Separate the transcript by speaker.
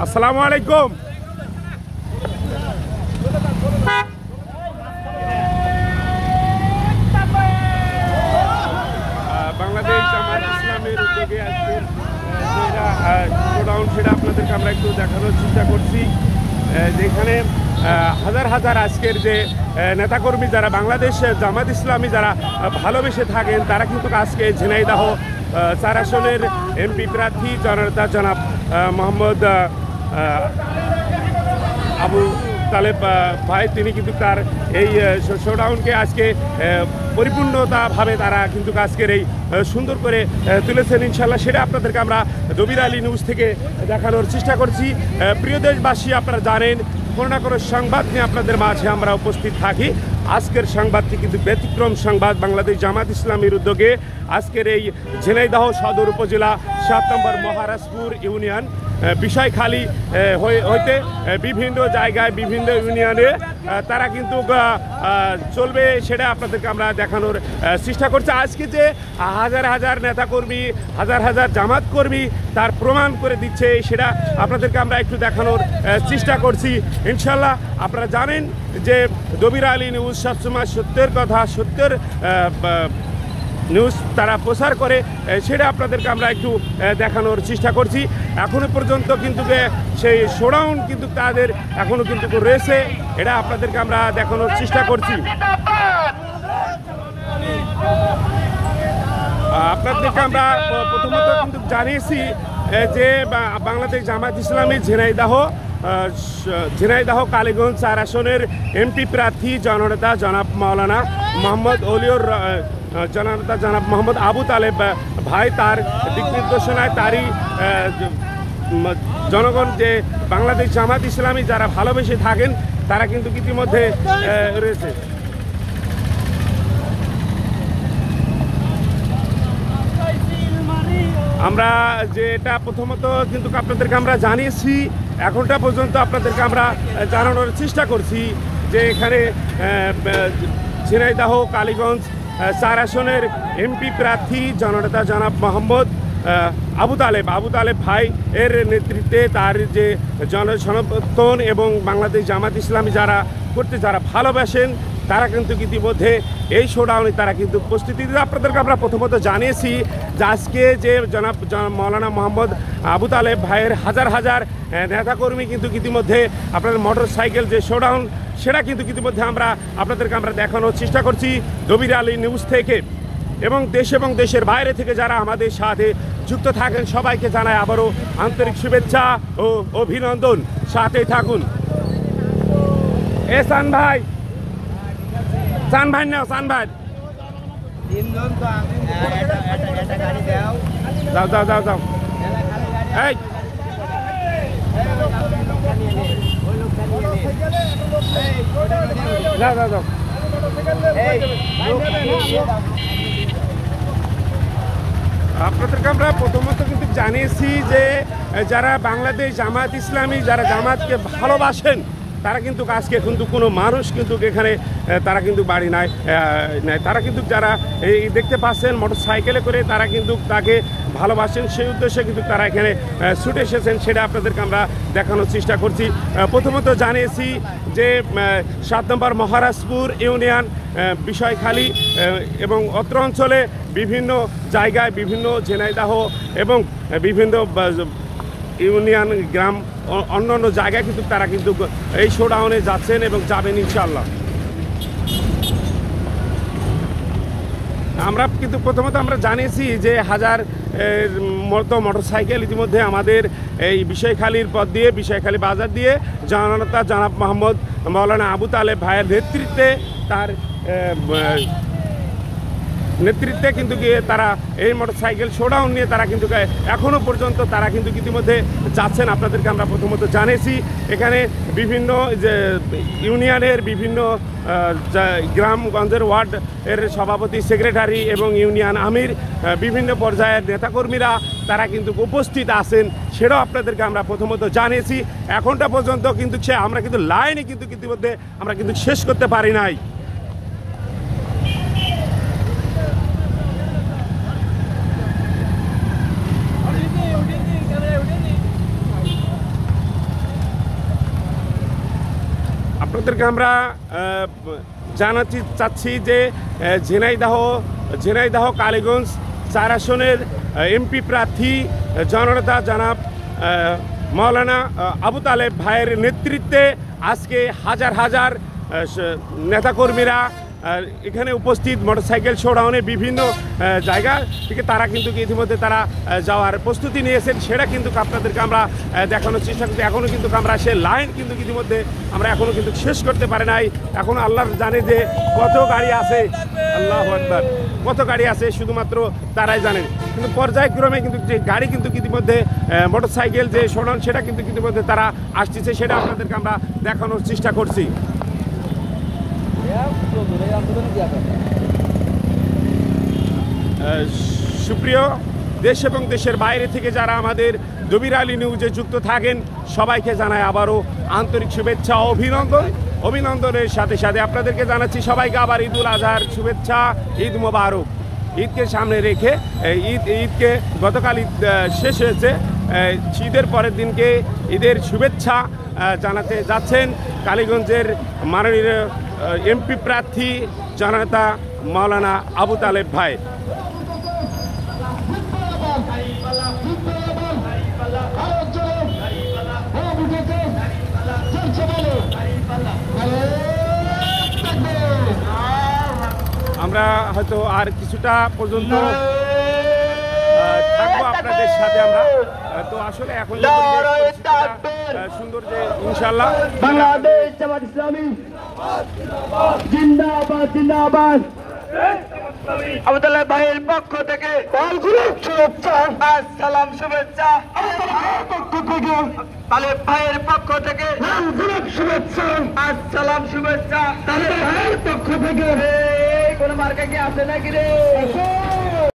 Speaker 1: আসসালামু আলাইকুম। বাংলাদেশ জামাত ইসলামের উদ্যোগে আজকের শোডাউন সেটা আপনাদেরকে আমরা একটু দেখানোর চেষ্টা করছি। যেখানে হাজার হাজার আজকের যে নেতাকর্মী যারা বাংলাদেশ জামাত ইসলামী যারা ভালোবেসে থাকেন তারা কিন্তু আজকে ঝিনাইদহ 4 আসনের এমপি প্রার্থী জননেতা জনাব মোহাম্মদ আবু তালেব ভাই তিনি কিন্তু তার এই শোডাউনকে আজকে পরিপূর্ণতাভাবে তারা কিন্তু আজকের এই সুন্দর করে তুলেছেন ইনশাল্লাহ। সেটা আপনাদেরকে আমরা দবির আলী নিউজ থেকে দেখানোর চেষ্টা করছি। প্রিয় দেশবাসী, আপনারা জানেন কোনো না কোনো সংবাদ নিয়ে আপনাদের মাঝে আমরা উপস্থিত থাকি। আজকের সংবাদটি কিন্তু ব্যতিক্রম সংবাদ। বাংলাদেশ জামাত ইসলামীর উদ্যোগে আজকের এই ঝিনাইদহ সদর উপজেলা 7 নম্বর মহারাজপুর ইউনিয়ন বিষয়খালী হইতে বিভিন্ন জায়গায় বিভিন্ন ইউনিয়নে তারা কিন্তু চলবে, সেটা আপনাদেরকে আমরা দেখানোর চেষ্টা করছি। আজকে যে হাজার হাজার নেতাকর্মী হাজার হাজার জামাত কর্মী তার প্রমাণ করে দিচ্ছে, সেটা আপনাদেরকে আমরা একটু দেখানোর চেষ্টা করছি ইনশাল্লাহ। আপনারা জানেন যে দবির আলী নিউজ সবসময় সত্যের কথা, সত্যের নিউজ তারা প্রচার করে, সেটা আপনাদেরকে আমরা একটু দেখানোর চেষ্টা করছি। এখনো পর্যন্ত কিন্তু সেই শোডাউন কিন্তু তাদের এখনো কিন্তু রয়েছে, এটা আপনাদেরকে আমরা দেখানোর চেষ্টা করছি। আপনাদেরকে আমরা প্রথমত কিন্তু জানিয়েছি যে বাংলাদেশ জামাত ইসলামী ঝিনাইদহ কালীগঞ্জ 4 আসনের এমপি প্রার্থী জননেতা জনাব মাওলানা মোহাম্মদ অলিউর জননেতা জনাব মোহাম্মদ আবু তালেব ভাই তার দিক নির্দেশনায় তারই জনগণ যে বাংলাদেশ জামাত ইসলামী যারা ভালোবেসে থাকেন তারা কিন্তু ইতিমধ্যে রয়েছে। আমরা যেটা প্রথমত কিন্তু আপনাদেরকে আমরা জানিয়েছি, এখনটা পর্যন্ত আপনাদেরকে আমরা জানানোর চেষ্টা করছি যে এখানে ঝিনাইদহ কালীগঞ্জ 4 আসনের এমপি প্রার্থী জননেতা জনাব মোহাম্মদ আবু তালেব ভাই এর নেতৃত্বে তার যে জনসমর্থন এবং বাংলাদেশ জামাত ইসলামী যারা ভালোবাসেন তারা কিন্তু ইতিমধ্যে এই শোডাউনে তারা কিন্তু উপস্থিতি আপনাদেরকে আমরা প্রথমত জানিয়েছি যে আজকে যে জনাব মৌলানা মোহাম্মদ আবু তালেব ভাইয়ের হাজার হাজার নেতাকর্মী কিন্তু ইতিমধ্যে আপনার মোটর সাইকেল যে শোডাউন সেটা কিন্তু ইতিমধ্যে আমরা আপনাদেরকে আমরা দেখানোর চেষ্টা করছি দবির আলী নিউজ থেকে। এবং দেশের বাইরে থেকে যারা আমাদের সাথে যুক্ত থাকেন সবাইকে জানায় আবারও আন্তরিক শুভেচ্ছা ও অভিনন্দন। সাথেই থাকুন। সান ভাই নাও সান ভাই যাও এই যাও আপনাদেরকে আমরা প্রথমত কিন্তু জানিয়েছি যে যারা বাংলাদেশ জামাত ইসলামী যারা জামাতকে ভালোবাসেন তারা কিন্তু আজকে কিন্তু কোনো মানুষ কিন্তু এখানে তারা কিন্তু বাড়ি নাই, তারা কিন্তু যারা এই দেখতে পাচ্ছেন মোটর সাইকেলে করে তারা কিন্তু তাকে ভালোবাসেন, সেই উদ্দেশ্যে কিন্তু তারা এখানে ছুটে এসেছেন, সেটা আপনাদেরকে আমরা দেখানোর চেষ্টা করছি। প্রথমত জানিয়েছি যে 7 নম্বর মহারাজপুর ইউনিয়ন বিষয়খালী এবং অত্র অঞ্চলে বিভিন্ন জায়গায় বিভিন্ন ঝিনাইদহ এবং বিভিন্ন ইউনিয়ন গ্রাম অন্য জায়গায় কিন্তু তারা কিন্তু এই শোডাউনে যাচ্ছেন এবং যাবেন ইনশাআল্লাহ। আমরা কিন্তু প্রথমত আমরা জানিয়েছি যে হাজার মতো মোটরসাইকেল ইতিমধ্যে আমাদের এই বিষয়খালীর পথ দিয়ে বিষয়খালী বাজার দিয়ে জননেতা জনাব মোহাম্মদ মৌলানা আবু তালেব ভাইয়ের নেতৃত্বে তার নেতৃত্বে কিন্তু গিয়ে তারা এই মোটরসাইকেল শোডাউন নিয়ে তারা কিন্তু এখনও পর্যন্ত তারা কিন্তু ইতিমধ্যে যাচ্ছেন। আপনাদেরকে আমরা প্রথমত জানিয়েছি এখানে বিভিন্ন যে ইউনিয়নের বিভিন্ন গ্রামগঞ্জের ওয়ার্ড এর সভাপতি সেক্রেটারি এবং ইউনিয়ন আমির বিভিন্ন পর্যায়ের নেতাকর্মীরা তারা কিন্তু উপস্থিত আছেন, সেটাও আপনাদেরকে আমরা প্রথমত জানিয়েছি। এখনটা পর্যন্ত কিন্তু আমরা কিন্তু লাইনে কিন্তু ইতিমধ্যে আমরা কিন্তু শেষ করতে পারি নাই। আপনাদেরকে আমরা জানাতে চাচ্ছি যে ঝিনাইদহ কালীগঞ্জ 4 আসনের এমপি প্রার্থী জননেতা জনাব মাওলানা আবু তালেব ভাইয়ের নেতৃত্বে আজকে হাজার হাজার নেতাকর্মীরা এখানে উপস্থিত মোটরসাইকেল শোডাউনে বিভিন্ন জায়গা থেকে তারা কিন্তু ইতিমধ্যে তারা যাওয়ার প্রস্তুতি নিয়েছেন, সেটা কিন্তু আপনাদেরকে আমরা দেখানোর চেষ্টা করছি। এখনও কিন্তু আমরা সে লাইন কিন্তু ইতিমধ্যে আমরা এখনও কিন্তু শেষ করতে পারি নাই। এখন আল্লাহ জানে যে কত গাড়ি আছে, আল্লাহু আকবার, কত গাড়ি আছে শুধুমাত্র তারাই জানেন। কিন্তু পর্যায়ক্রমে কিন্তু যে গাড়ি কিন্তু ইতিমধ্যে মোটরসাইকেল যে শোডাউন সেটা কিন্তু ইতিমধ্যে তারা আসতেছে, সেটা আপনাদেরকে আমরা দেখানোর চেষ্টা করছি। সুপ্রিয় দেশ এবং দেশের বাইরে থেকে যারা আমাদের দবির আলী নিউজে যুক্ত থাকেন সবাইকে জানাই আবারও আন্তরিক শুভেচ্ছা ও অভিনন্দনের সাথে সাথে আপনাদেরকে জানাচ্ছি সবাইকে আবার ঈদুল আজহার শুভেচ্ছা, ঈদ মোবারক। ঈদকে সামনে রেখে ঈদকে গতকাল ঈদ শেষ হয়েছে, ঈদের পরের দিনকে ঈদের শুভেচ্ছা জানাতে যাচ্ছেন কালীগঞ্জের মাননীয় এমপি প্রার্থী জননেতা মাওলানা আবু তালেব ভাই। আমরা হয়তো আর কিছুটা পর্যন্ত থাকবো আপনাদের সাথে আমরা। তো আসলে এখন সুন্দর যে ইনশাআল্লাহ
Speaker 2: বাংলাদেশ জামাত ইসলামী জিন্দাবাদ জিন্দাবাদ। আবু তালেব ভাইয়ের পক্ষ থেকে শুভেচ্ছা, আসসালাম শুভেচ্ছা। তালেব ভাইয়ের পক্ষ থেকে শুভেচ্ছা, আসসালাম শুভেচ্ছা। তালেব ভাইয়ের পক্ষ থেকে কোন মার্কা কি আছে নাকি রে?